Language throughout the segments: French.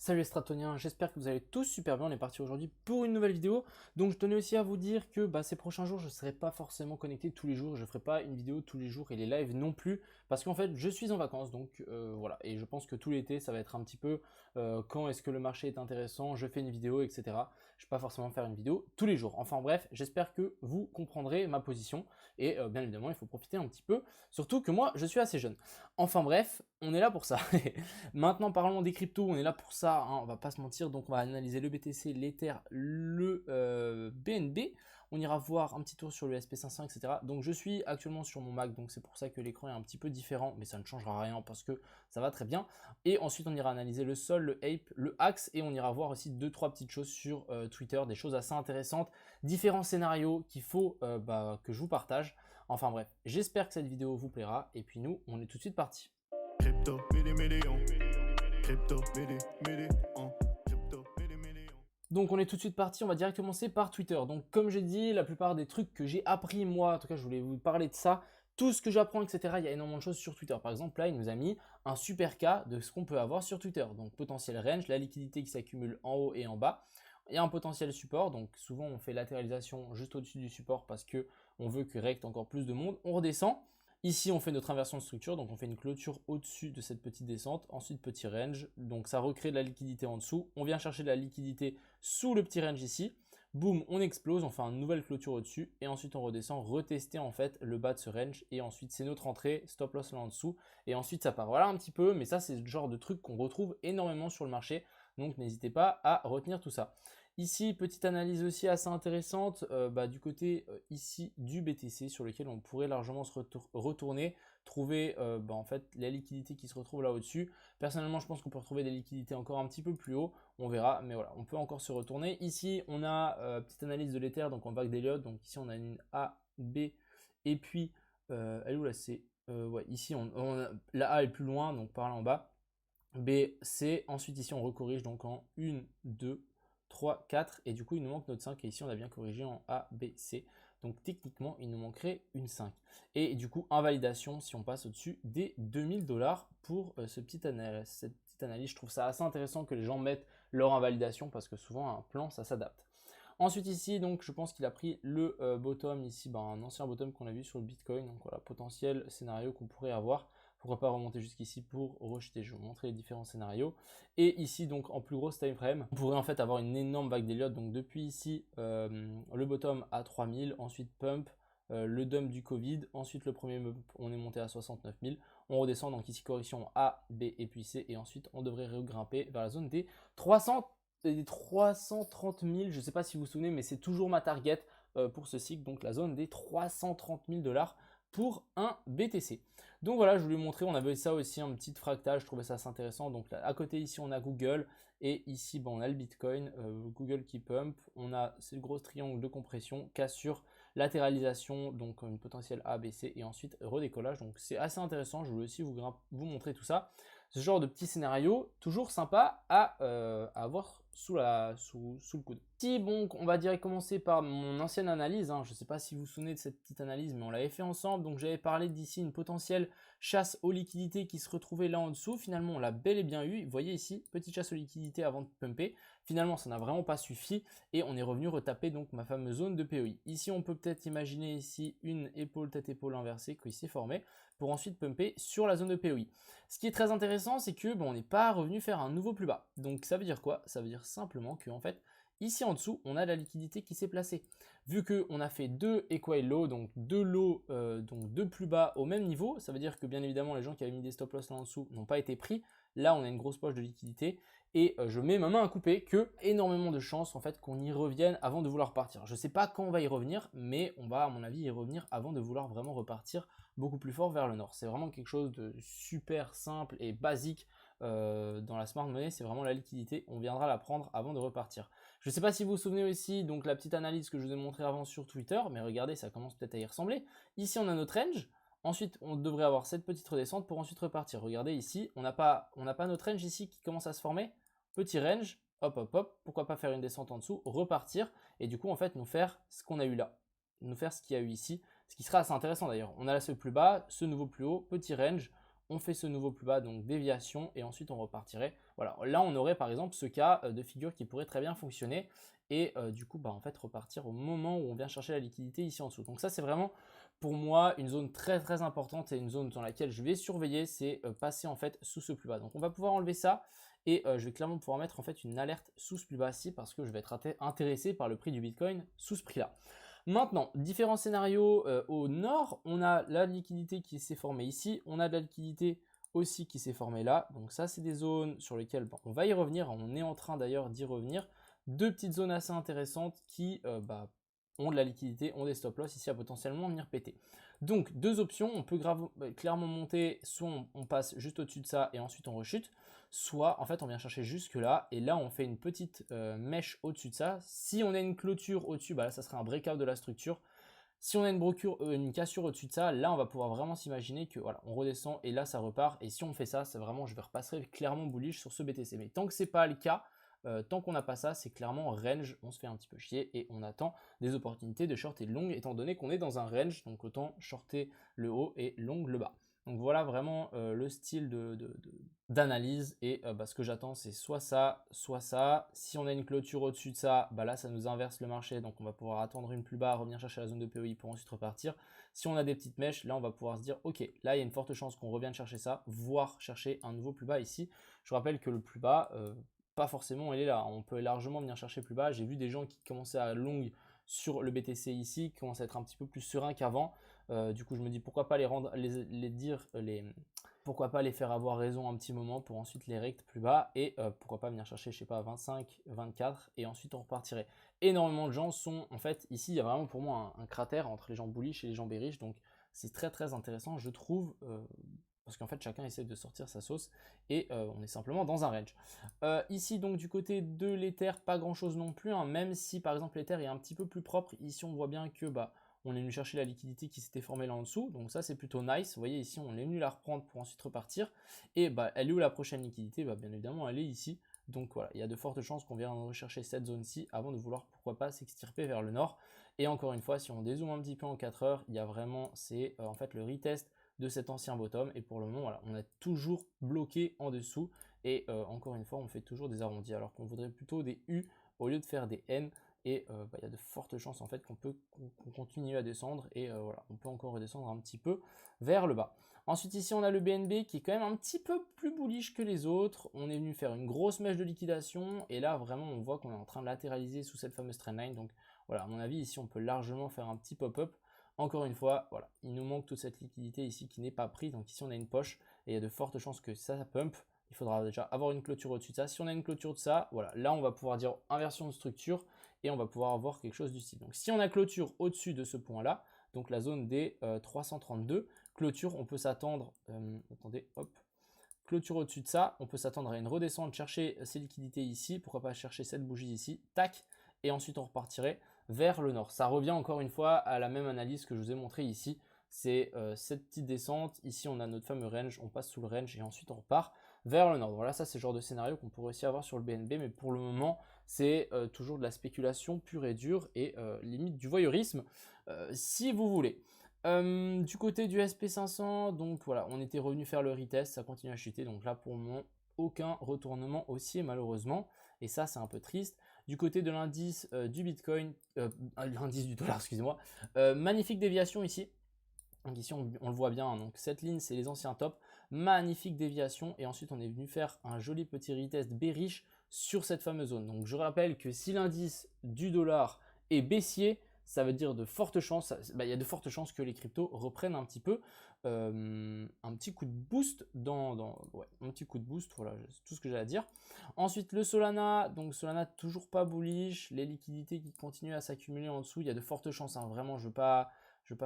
Salut les Stratoniens, j'espère que vous allez tous super bien. On est parti aujourd'hui pour une nouvelle vidéo. Donc je tenais aussi à vous dire que ces prochains jours, je ne serai pas forcément connecté tous les jours. Je ne ferai pas une vidéo tous les jours et les lives non plus. Parce qu'en fait, je suis en vacances. Donc voilà. Et je pense que tout l'été, ça va être un petit peu quand est-ce que le marché est intéressant, je fais une vidéo, etc. Je ne vais pas forcément faire une vidéo tous les jours. Enfin bref, j'espère que vous comprendrez ma position. Et bien évidemment, il faut profiter un petit peu. Surtout que moi, je suis assez jeune. Enfin bref, on est là pour ça. Maintenant, parlons des cryptos, on est là pour ça, hein, on va pas se mentir. Donc, on va analyser le BTC, l'Ether, le BNB. On ira voir un petit tour sur le SP500, etc. Donc, je suis actuellement sur mon Mac, donc c'est pour ça que l'écran est un petit peu différent, mais ça ne changera rien parce que ça va très bien. Et ensuite, on ira analyser le Sol, le Ape, le Axe, et on ira voir aussi 2-3 petites choses sur Twitter, des choses assez intéressantes, différents scénarios qu'il faut que je vous partage. Enfin bref, j'espère que cette vidéo vous plaira, et puis nous, on est tout de suite parti. Crypto, Donc on est tout de suite parti, on va direct commencer par Twitter. Donc comme j'ai dit, la plupart des trucs que j'ai appris moi, en tout cas je voulais vous parler de ça, tout ce que j'apprends, etc. Il y a énormément de choses sur Twitter. Par exemple, là, il nous a mis un super cas de ce qu'on peut avoir sur Twitter. Donc potentiel range, la liquidité qui s'accumule en haut et en bas. Il y a un potentiel support, donc souvent on fait latéralisation juste au-dessus du support parce que on veut que recte encore plus de monde. On redescend. Ici, on fait notre inversion de structure, donc on fait une clôture au-dessus de cette petite descente, ensuite petit range, donc ça recrée de la liquidité en dessous. On vient chercher de la liquidité sous le petit range ici. Boum, on explose, on fait une nouvelle clôture au-dessus, et ensuite on redescend, retester en fait le bas de ce range, et ensuite c'est notre entrée, stop loss là en dessous, et ensuite ça part. Voilà un petit peu, mais ça c'est le genre de truc qu'on retrouve énormément sur le marché, donc n'hésitez pas à retenir tout ça. Ici, petite analyse aussi assez intéressante du côté ici du BTC sur lequel on pourrait largement se retourner, trouver en fait la liquidité qui se retrouve là au-dessus. Personnellement, je pense qu'on peut retrouver des liquidités encore un petit peu plus haut, on verra, mais voilà, on peut encore se retourner. Ici, on a petite analyse de l'Ether, donc en vague d'Elliott, donc ici on a une A, B, et puis, elle est où la C ouais, ici, la A est plus loin, donc par là en bas. B, C, ensuite ici on recorrige donc en 1, 2, 3, 4, et du coup il nous manque notre 5, et ici on a bien corrigé en A, B, C. Donc techniquement il nous manquerait une 5. Et du coup invalidation si on passe au-dessus des 2000$ pour cette petite analyse. Je trouve ça assez intéressant que les gens mettent leur invalidation parce que souvent un plan ça s'adapte. Ensuite ici, donc je pense qu'il a pris le bottom ici, un ancien bottom qu'on a vu sur le Bitcoin. Donc voilà, potentiel scénario qu'on pourrait avoir. Pourquoi pas remonter jusqu'ici pour rejeter. Je vais vous montrer les différents scénarios. Et ici, donc en plus grosse time frame, on pourrait en fait avoir une énorme vague d'Elliott. Donc depuis ici, le bottom à 3000, ensuite pump, le dump du Covid, ensuite le premier on est monté à 69 000, on redescend donc ici correction A, B et puis C, et ensuite on devrait regrimper vers la zone des 330 000, je ne sais pas si vous vous souvenez, mais c'est toujours ma target pour ce cycle, donc la zone des 330 000$ pour un BTC. Donc voilà, je voulais vous montrer, on avait ça aussi, un petit fractal, je trouvais ça assez intéressant. Donc là, à côté ici on a Google, et ici on a le Bitcoin, Google qui pump, on a ce gros triangle de compression, cassure, latéralisation, donc une potentielle A, B, C, et ensuite redécollage. Donc c'est assez intéressant, je voulais aussi vous montrer tout ça. Ce genre de petit scénario, toujours sympa à avoir sous le coude. Si bon, on va direct commencer par mon ancienne analyse, hein. Je ne sais pas si vous vous souvenez de cette petite analyse, mais on l'avait fait ensemble. Donc j'avais parlé d'ici une potentielle chasse aux liquidités qui se retrouvait là en dessous. Finalement, on l'a bel et bien eu. Vous voyez ici, petite chasse aux liquidités avant de pumper. Finalement, ça n'a vraiment pas suffi et on est revenu retaper donc ma fameuse zone de POI. Ici, on peut peut-être imaginer ici une épaule tête-épaule inversée qui s'est formée pour ensuite pumper sur la zone de POI. Ce qui est très intéressant, c'est que on n'est pas revenu faire un nouveau plus bas. Donc ça veut dire quoi? Ça veut dire simplement que en fait, ici en dessous, on a la liquidité qui s'est placée. Vu qu'on a fait deux equal low, donc deux lows, donc deux plus bas au même niveau, ça veut dire que bien évidemment les gens qui avaient mis des stop loss là en dessous n'ont pas été pris. Là, on a une grosse poche de liquidité et je mets ma main à couper que énormément de chances en fait qu'on y revienne avant de vouloir partir. Je ne sais pas quand on va y revenir, mais on va à mon avis y revenir avant de vouloir vraiment repartir beaucoup plus fort vers le nord. C'est vraiment quelque chose de super simple et basique dans la smart money, c'est vraiment la liquidité. On viendra la prendre avant de repartir. Je ne sais pas si vous vous souvenez aussi, donc la petite analyse que je vous ai montrée avant sur Twitter, mais regardez, ça commence peut-être à y ressembler. Ici, on a notre range. Ensuite, on devrait avoir cette petite redescente pour ensuite repartir. Regardez ici, on n'a pas notre range ici qui commence à se former. Petit range, hop, hop, hop. Pourquoi pas faire une descente en dessous, repartir et du coup, en fait, nous faire ce qu'on a eu là. Nous faire ce qu'il y a eu ici, ce qui sera assez intéressant d'ailleurs. On a là ce plus bas, ce nouveau plus haut, petit range. on fait ce nouveau plus bas, donc déviation, et ensuite on repartirait. Voilà, là on aurait par exemple ce cas de figure qui pourrait très bien fonctionner, et du coup en fait repartir au moment où on vient chercher la liquidité ici en dessous. Donc ça c'est vraiment pour moi une zone très très importante et une zone dans laquelle je vais surveiller, c'est passer en fait sous ce plus bas. Donc on va pouvoir enlever ça, et je vais clairement pouvoir mettre en fait une alerte sous ce plus bas-ci parce que je vais être intéressé par le prix du Bitcoin sous ce prix-là. Maintenant, différents scénarios au nord, on a la liquidité qui s'est formée ici, on a de la liquidité aussi qui s'est formée là. Donc ça, c'est des zones sur lesquelles on va y revenir, on est en train d'ailleurs d'y revenir. Deux petites zones assez intéressantes qui ont de la liquidité, ont des stop loss ici à potentiellement venir péter. Donc deux options, on peut clairement monter, soit on passe juste au-dessus de ça et ensuite on rechute, soit en fait on vient chercher jusque là et là on fait une petite mèche au-dessus de ça. Si on a une clôture au-dessus, là ça serait un breakout de la structure. Si on a une cassure au-dessus de ça, là on va pouvoir vraiment s'imaginer que voilà, on redescend et là ça repart. Et si on fait ça, c'est vraiment, je vais repasser clairement bullish sur ce BTC. Mais tant que c'est pas le cas, tant qu'on n'a pas ça, c'est clairement range, on se fait un petit peu chier et on attend des opportunités de short et de long étant donné qu'on est dans un range, donc autant shorter le haut et long le bas. Donc voilà vraiment le style d'analyse et ce que j'attends c'est soit ça, soit ça. Si on a une clôture au-dessus de ça, là ça nous inverse le marché, donc on va pouvoir attendre une plus bas, revenir chercher la zone de POI pour ensuite repartir. Si on a des petites mèches, là on va pouvoir se dire ok, là il y a une forte chance qu'on revienne chercher ça, voire chercher un nouveau plus bas ici. Je rappelle que le plus bas, pas forcément il est là, on peut largement venir chercher plus bas. J'ai vu des gens qui commençaient à long sur le BTC ici, qui commencent à être un petit peu plus sereins qu'avant. Du coup je me dis pourquoi pas pourquoi pas les faire avoir raison un petit moment pour ensuite les rect plus bas et pourquoi pas venir chercher je sais pas 25, 24 et ensuite on repartirait. Énormément de gens sont en fait ici il y a vraiment pour moi un cratère entre les gens bullish et les gens bearish, donc c'est très très intéressant je trouve parce qu'en fait chacun essaie de sortir sa sauce et on est simplement dans un range. Ici donc du côté de l'Ether pas grand chose non plus, hein, même si par exemple l'Ether est un petit peu plus propre. Ici on voit bien que on est venu chercher la liquidité qui s'était formée là en dessous, donc ça c'est plutôt nice. Vous voyez ici on est venu la reprendre pour ensuite repartir, et elle est où la prochaine liquidité? Bien évidemment elle est ici, donc voilà, il y a de fortes chances qu'on vienne rechercher cette zone-ci avant de vouloir pourquoi pas s'extirper vers le nord. Et encore une fois, si on dézoome un petit peu en 4 heures, il y a vraiment, c'est en fait le retest de cet ancien bottom, et pour le moment voilà, on a toujours bloqué en dessous, et encore une fois on fait toujours des arrondis alors qu'on voudrait plutôt des U au lieu de faire des N. Et il y a de fortes chances en fait qu'on continue à descendre et voilà, on peut encore redescendre un petit peu vers le bas. Ensuite ici on a le BNB qui est quand même un petit peu plus bullish que les autres. On est venu faire une grosse mèche de liquidation et là vraiment on voit qu'on est en train de latéraliser sous cette fameuse trendline. Donc voilà, à mon avis ici on peut largement faire un petit pop-up. Encore une fois, voilà, il nous manque toute cette liquidité ici qui n'est pas prise. Donc ici on a une poche et il y a de fortes chances que ça pump. Il faudra déjà avoir une clôture au-dessus de ça. Si on a une clôture de ça, voilà, là on va pouvoir dire inversion de structure et on va pouvoir avoir quelque chose du style. Donc si on a clôture au-dessus de ce point-là, donc la zone des 332, clôture, on peut s'attendre, attendez, hop, clôture au-dessus de ça, on peut s'attendre à une redescente, chercher ces liquidités ici, pourquoi pas chercher cette bougie ici, tac, et ensuite on repartirait vers le nord. Ça revient encore une fois à la même analyse que je vous ai montré ici, c'est cette petite descente, ici on a notre fameux range, on passe sous le range et ensuite on repart vers le nord. Voilà, ça c'est le genre de scénario qu'on pourrait aussi avoir sur le BNB, mais pour le moment c'est toujours de la spéculation pure et dure et limite du voyeurisme si vous voulez. Du côté du SP500, donc voilà, on était revenu faire le retest, ça continue à chuter, donc là pour le moment aucun retournement haussier malheureusement, et ça c'est un peu triste. Du côté de l'indice du Bitcoin, l'indice du dollar, excusez-moi, magnifique déviation ici. Donc ici on le voit bien, hein, donc cette ligne c'est les anciens tops, magnifique déviation, et ensuite on est venu faire un joli petit retest bearish sur cette fameuse zone. Donc je rappelle que si l'indice du dollar est baissier, ça veut dire de fortes chances, il y a de fortes chances que les cryptos reprennent un petit peu un petit coup de boost un petit coup de boost, voilà, c'est tout ce que j'ai à dire. Ensuite le Solana, donc Solana toujours pas bullish, les liquidités qui continuent à s'accumuler en dessous, il y a de fortes chances, hein, vraiment je veux pas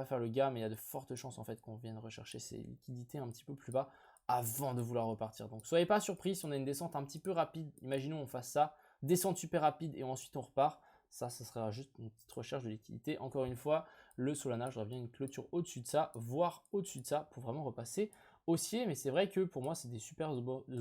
faire le gars, mais il y a de fortes chances en fait qu'on vienne rechercher ces liquidités un petit peu plus bas avant de vouloir repartir. Donc soyez pas surpris si on a une descente un petit peu rapide, imaginons on fasse ça, descente super rapide et ensuite on repart. Ça sera juste une petite recherche de liquidité. Encore une fois, le Solana, je reviens une clôture au-dessus de ça, voire au-dessus de ça, pour vraiment repasser haussier. Mais c'est vrai que pour moi, c'est des super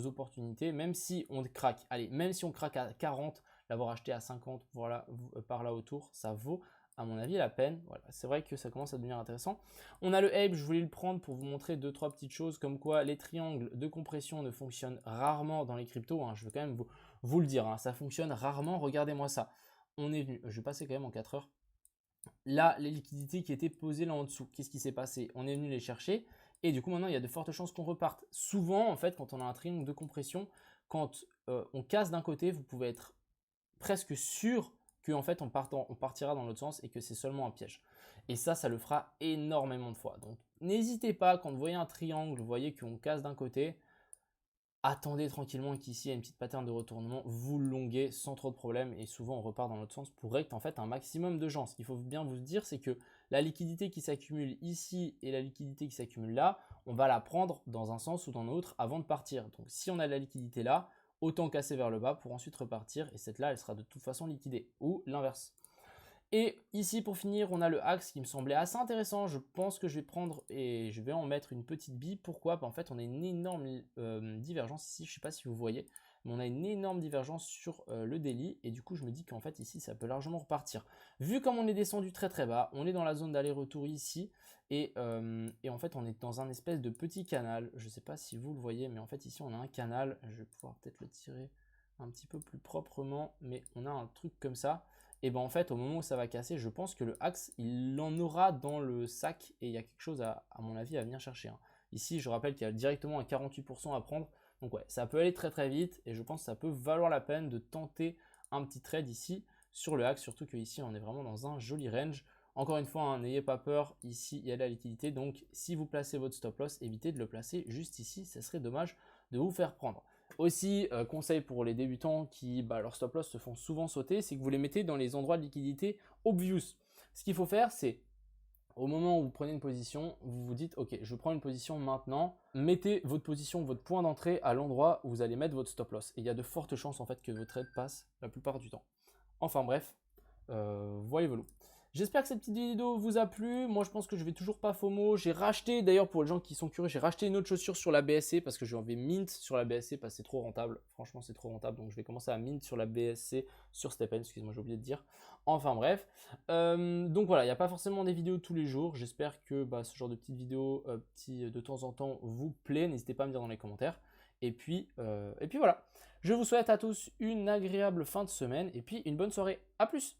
opportunités, même si on craque. Allez, même si on craque à 40, l'avoir acheté à 50, voilà, par là autour, ça vaut à mon avis, la peine. Voilà, c'est vrai que ça commence à devenir intéressant. On a le Ape, je voulais le prendre pour vous montrer 2-3 petites choses, comme quoi les triangles de compression ne fonctionnent rarement dans les cryptos. Hein. Je veux quand même vous le dire, hein. Ça fonctionne rarement. Regardez-moi ça. On est venu, je vais passer quand même en 4 heures. Là, les liquidités qui étaient posées là en dessous, qu'est-ce qui s'est passé? On est venu les chercher et du coup maintenant il y a de fortes chances qu'on reparte. Souvent en fait quand on a un triangle de compression, quand on casse d'un côté, vous pouvez être presque sûr qu'en fait on partira dans l'autre sens et que c'est seulement un piège. Et ça le fera énormément de fois. Donc n'hésitez pas quand vous voyez un triangle, vous voyez qu'on casse d'un côté, attendez tranquillement qu'ici il y a une petite pattern de retournement, vous le longuez sans trop de problème et souvent on repart dans l'autre sens pour rect en fait un maximum de gens. Ce qu'il faut bien vous dire, c'est que la liquidité qui s'accumule ici et la liquidité qui s'accumule là, on va la prendre dans un sens ou dans l'autre avant de partir. Donc si on a la liquidité là, autant casser vers le bas pour ensuite repartir et cette là elle sera de toute façon liquidée ou l'inverse. Et ici pour finir on a le axe qui me semblait assez intéressant, je pense que je vais prendre et je vais en mettre une petite bille. Pourquoi? En fait on a une énorme divergence ici, je ne sais pas si vous voyez, mais on a une énorme divergence sur le daily et du coup je me dis qu'en fait ici ça peut largement repartir. Vu comme on est descendu très très bas, on est dans la zone d'aller-retour ici et en fait on est dans un espèce de petit canal, je ne sais pas si vous le voyez mais en fait ici on a un canal, je vais pouvoir peut-être le tirer un petit peu plus proprement, mais on a un truc comme ça. Et ben en fait au moment où ça va casser, je pense que le axe il en aura dans le sac et il y a quelque chose à mon avis à venir chercher. Hein. Ici je rappelle qu'il y a directement un 48% à prendre, donc ouais ça peut aller très très vite et je pense que ça peut valoir la peine de tenter un petit trade ici sur le axe, surtout que ici on est vraiment dans un joli range. Encore une fois, hein, n'ayez pas peur, ici il y a de la liquidité, donc si vous placez votre stop loss, évitez de le placer juste ici, ça serait dommage de vous faire prendre. Aussi, conseil pour les débutants qui, leur stop loss se font souvent sauter, c'est que vous les mettez dans les endroits de liquidité obvious. Ce qu'il faut faire, c'est au moment où vous prenez une position, vous vous dites, ok, je prends une position maintenant, mettez votre position, votre point d'entrée à l'endroit où vous allez mettre votre stop loss. Et il y a de fortes chances en fait que votre trade passe la plupart du temps. Enfin bref, voyez-vous. J'espère que cette petite vidéo vous a plu. Moi, je pense que je vais toujours pas FOMO. J'ai racheté, d'ailleurs, pour les gens qui sont curieux, j'ai racheté une autre chaussure sur la BSC parce que j'en vais mint sur la BSC parce que c'est trop rentable. Franchement, c'est trop rentable. Donc, je vais commencer à mint sur la BSC, sur StepN. Excusez-moi, j'ai oublié de dire. Enfin, bref. Donc, voilà, il n'y a pas forcément des vidéos tous les jours. J'espère que ce genre de petites vidéos de temps en temps vous plaît. N'hésitez pas à me dire dans les commentaires. Et puis voilà. Je vous souhaite à tous une agréable fin de semaine et puis une bonne soirée. A plus!